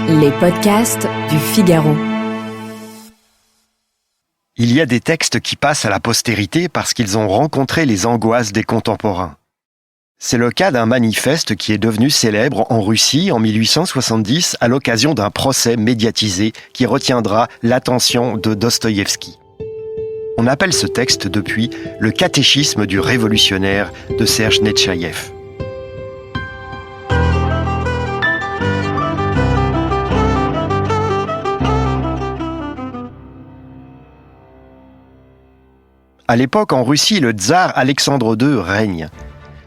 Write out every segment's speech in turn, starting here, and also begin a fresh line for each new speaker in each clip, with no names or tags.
Les podcasts du Figaro.
Il y a des textes qui passent à la postérité parce qu'ils ont rencontré les angoisses des contemporains. C'est le cas d'un manifeste qui est devenu célèbre en Russie en 1870 à l'occasion d'un procès médiatisé qui retiendra l'attention de Dostoïevski. On appelle ce texte depuis le catéchisme du révolutionnaire de Serge Netchaïev. À l'époque, en Russie, le tsar Alexandre II règne.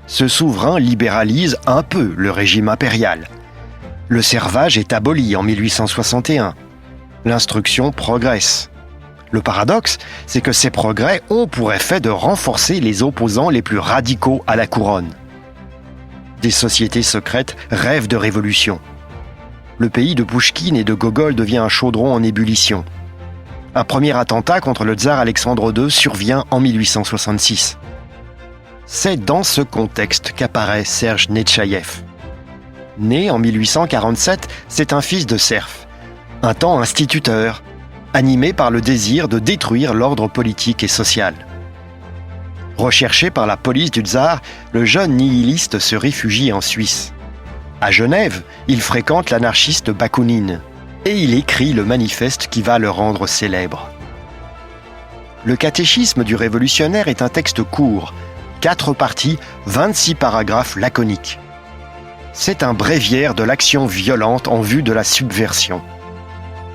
Ce souverain libéralise un peu le régime impérial. Le servage est aboli en 1861. L'instruction progresse. Le paradoxe, c'est que ces progrès ont pour effet de renforcer les opposants les plus radicaux à la couronne. Des sociétés secrètes rêvent de révolution. Le pays de Pouchkine et de Gogol devient un chaudron en ébullition. Un premier attentat contre le tsar Alexandre II survient en 1866. C'est dans ce contexte qu'apparaît Serge Netchaïev. Né en 1847, c'est un fils de serf, un temps instituteur, animé par le désir de détruire l'ordre politique et social. Recherché par la police du tsar, le jeune nihiliste se réfugie en Suisse. À Genève, il fréquente l'anarchiste Bakounine. Et il écrit le manifeste qui va le rendre célèbre. Le catéchisme du révolutionnaire est un texte court, 4 parties, 26 paragraphes laconiques. C'est un bréviaire de l'action violente en vue de la subversion.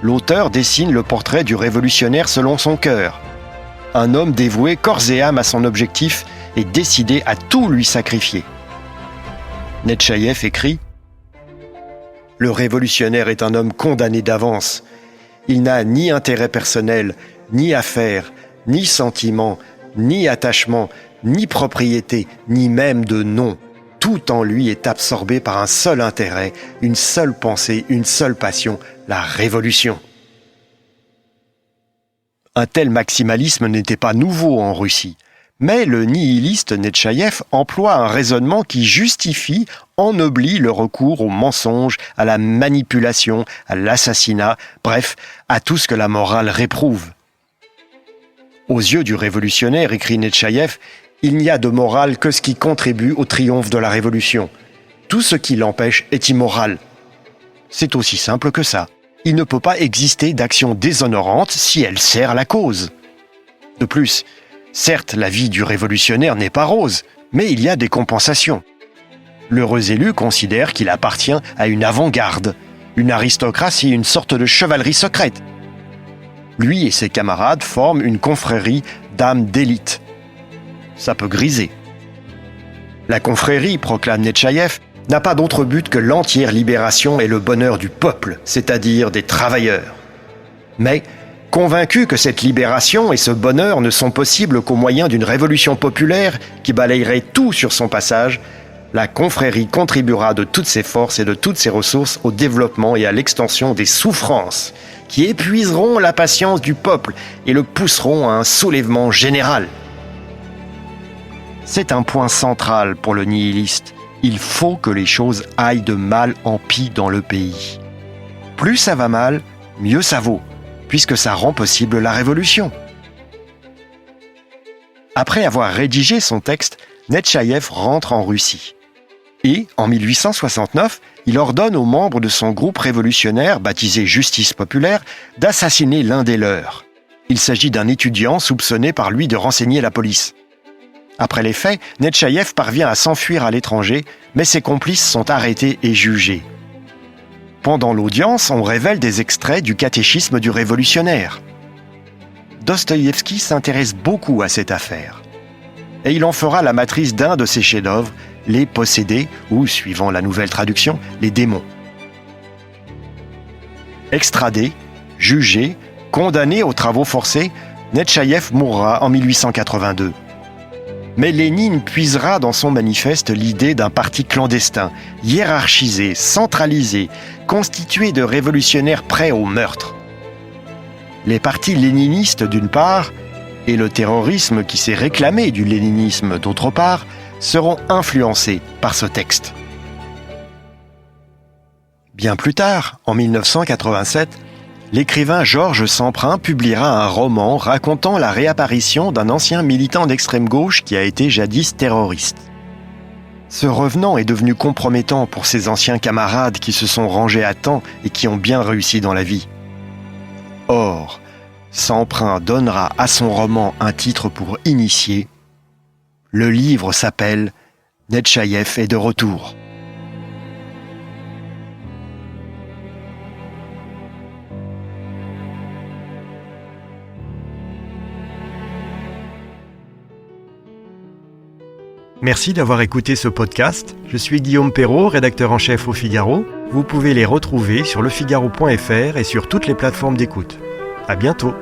L'auteur dessine le portrait du révolutionnaire selon son cœur. Un homme dévoué corps et âme à son objectif et décidé à tout lui sacrifier. Netchaïev écrit: le révolutionnaire est un homme condamné d'avance. Il n'a ni intérêt personnel, ni affaires, ni sentiment, ni attachement, ni propriété, ni même de nom. Tout en lui est absorbé par un seul intérêt, une seule pensée, une seule passion, la révolution. Un tel maximalisme n'était pas nouveau en Russie. Mais le nihiliste Netchaïev emploie un raisonnement qui justifie, ennoblit le recours au mensonge, à la manipulation, à l'assassinat, bref, à tout ce que la morale réprouve. Aux yeux du révolutionnaire, écrit Netchaïev, il n'y a de morale que ce qui contribue au triomphe de la révolution. Tout ce qui l'empêche est immoral. C'est aussi simple que ça. Il ne peut pas exister d'action déshonorante si elle sert la cause. De plus, certes, la vie du révolutionnaire n'est pas rose, mais il y a des compensations. L'heureux élu considère qu'il appartient à une avant-garde, une aristocratie, une sorte de chevalerie secrète. Lui et ses camarades forment une confrérie d'âmes d'élite. Ça peut griser. La confrérie, proclame Netchaïev, n'a pas d'autre but que l'entière libération et le bonheur du peuple, c'est-à-dire des travailleurs. Mais convaincu que cette libération et ce bonheur ne sont possibles qu'au moyen d'une révolution populaire qui balayerait tout sur son passage, la confrérie contribuera de toutes ses forces et de toutes ses ressources au développement et à l'extension des souffrances qui épuiseront la patience du peuple et le pousseront à un soulèvement général. C'est un point central pour le nihiliste. Il faut que les choses aillent de mal en pis dans le pays. Plus ça va mal, mieux ça vaut, puisque ça rend possible la révolution. Après avoir rédigé son texte, Netchaïev rentre en Russie. Et, en 1869, il ordonne aux membres de son groupe révolutionnaire, baptisé Justice populaire, d'assassiner l'un des leurs. Il s'agit d'un étudiant soupçonné par lui de renseigner la police. Après les faits, Netchaïev parvient à s'enfuir à l'étranger, mais ses complices sont arrêtés et jugés. Pendant l'audience, on révèle des extraits du catéchisme du révolutionnaire. Dostoïevski s'intéresse beaucoup à cette affaire. Et il en fera la matrice d'un de ses chefs-d'œuvre, Les Possédés, ou, suivant la nouvelle traduction, Les Démons. Extradé, jugé, condamné aux travaux forcés, Netchaïev mourra en 1882. Mais Lénine puisera dans son manifeste l'idée d'un parti clandestin, hiérarchisé, centralisé, constitué de révolutionnaires prêts au meurtre. Les partis léninistes d'une part, et le terrorisme qui s'est réclamé du léninisme d'autre part, seront influencés par ce texte. Bien plus tard, en 1987, l'écrivain Georges Semprin publiera un roman racontant la réapparition d'un ancien militant d'extrême gauche qui a été jadis terroriste. Ce revenant est devenu compromettant pour ses anciens camarades qui se sont rangés à temps et qui ont bien réussi dans la vie. Or, Semprin donnera à son roman un titre pour initier. Le livre s'appelle « Netchaïev est de retour ». Merci d'avoir écouté ce podcast. Je suis Guillaume Perrault, rédacteur en chef au Figaro. Vous pouvez les retrouver sur lefigaro.fr et sur toutes les plateformes d'écoute. À bientôt.